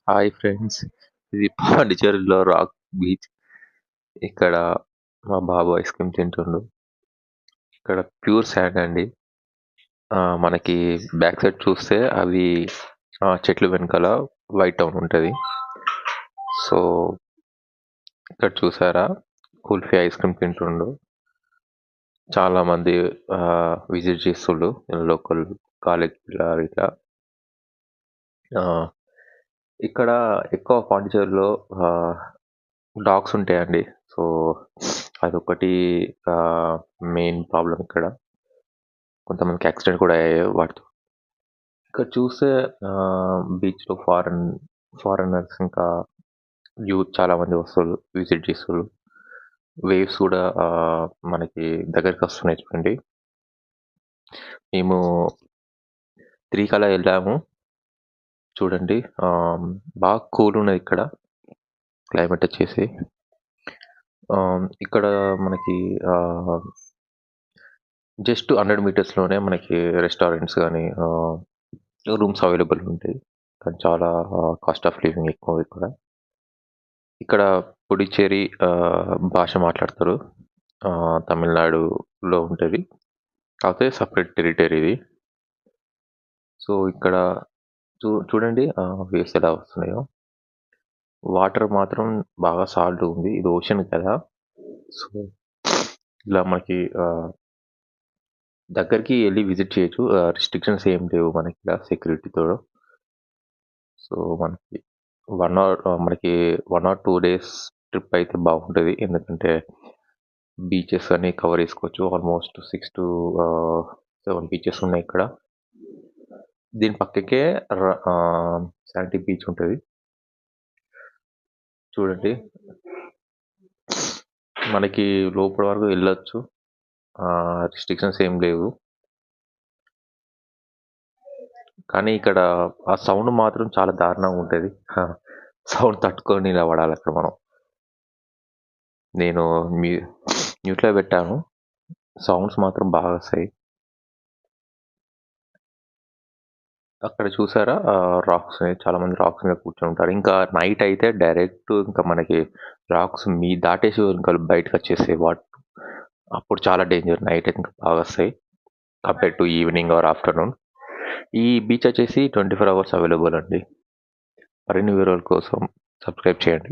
Hi friends. ఇది పాండిచ్చేరిలో rock beach. ఇక్కడ మా బాబు ఐస్ క్రీమ్ తింటుండు. ఇక్కడ ప్యూర్ శాండ్ అండి. మనకి బ్యాక్ సైడ్ చూస్తే అవి చెట్లు వెనకాల వైట్ టౌన్ ఉంటది. సో, ఇక్కడ చూసారా కుల్ఫీ ఐస్ క్రీమ్ తింటుండు. చాలా మంది విజిట్ చేస్తుండ్రు లోకల్ కాలేజ్ పిల్లలు ఇట్లా. ఇక్కడ ఎక్కువ పాండిచ్చేరిలో డాగ్స్ ఉంటాయండి. సో, అదొకటి మెయిన్ ప్రాబ్లమ్ ఇక్కడ. కొంతమందికి యాక్సిడెంట్ కూడా అయ్యాయి వాటితో. ఇక్కడ చూస్తే బీచ్‌లో ఫారెనర్స్ ఇంకా యూత్ చాలామంది వస్తుర్రు, విజిట్ చేస్తుర్రు. వేవ్స్ కూడా మనకి దగ్గరికొస్తున్నాయి చూడండి. మేము 3 కలా ఎళ్ళాము. చూడండి బాగా కూల్ ఉన్నది ఇక్కడ క్లైమేట్ వచ్చేసి. ఇక్కడ మనకి జస్ట్ 100 మీటర్స్‌లోనే మనకి రెస్టారెంట్స్ గానీ, రూమ్స్ అవైలబుల్ ఉంటాయి. కానీ చాలా కాస్ట్ ఆఫ్ లివింగ్ ఎక్కువ ఇక్కడ. ఇక్కడ పుడుచ్చేరి భాష మాట్లాడతారు. తమిళనాడులో ఉంటది. కాకపోతే సెపరేట్ టెరిటరీ ఇది. సో, ఇక్కడ చూడండి వేవ్స్ ఎలా వస్తున్నాయో. వాటర్ మాత్రం బాగా సాల్ట్ ఉంది. ఇది ఓషన్ కదా! సో, ఇలా మనకి దగ్గరికి ఎళ్లి విజిట్ చేయొచ్చు. రిస్ట్రిక్షన్స్ ఏం లేవు మనకిక్కడ సెక్యూరిటీతో. సో, మనకి 1 ఆర్ 2 డేస్ ట్రిప్ అయితే బాగుంటది. ఎందుకంటే బీచెస్ అన్నీ కవర్ చేసుకోవచ్చు. ఆల్మోస్ట్ 6-7 బీచెస్ ఉన్నాయి ఇక్కడ. దీని పక్కకే శాంటీ బీచ్ ఉంటది. చూడండి. మనకి లోపల వరకు వెళ్ళొచ్చు. రిస్ట్రిక్షన్స్ ఏం లేవు. కానీ ఇక్కడ ఆ సౌండ్ మాత్రం చాలా దారుణంగా ఉంటది. సౌండ్ తట్టుకొని నిలబడాలక్కడ మనం. నేను మ్యూట్‌లో పెట్టాను. సౌండ్స్ మాత్రం బాగా వస్తాయి. అక్కడ చూసారా రాక్స్ చాలామంది రాక్స్ మీద కూర్చొని ఉంటారు. ఇంకా నైట్ అయితే డైరెక్ట్ ఇంకా మనకి రాక్స్ దాటేసి ఇంకా బయటకొచ్చేస్తాయి వాటర్. అప్పుడు చాలా డేంజర్. నైట్ అయితే ఇంకా బాగా వస్తాయి. Compare to evening or afternoon. ఈ బీచ్ వచ్చేసి 24 అవర్స్ అవైలబుల్ అండి. మరిన్ని వివరాల కోసం సబ్స్క్రైబ్ చేయండి.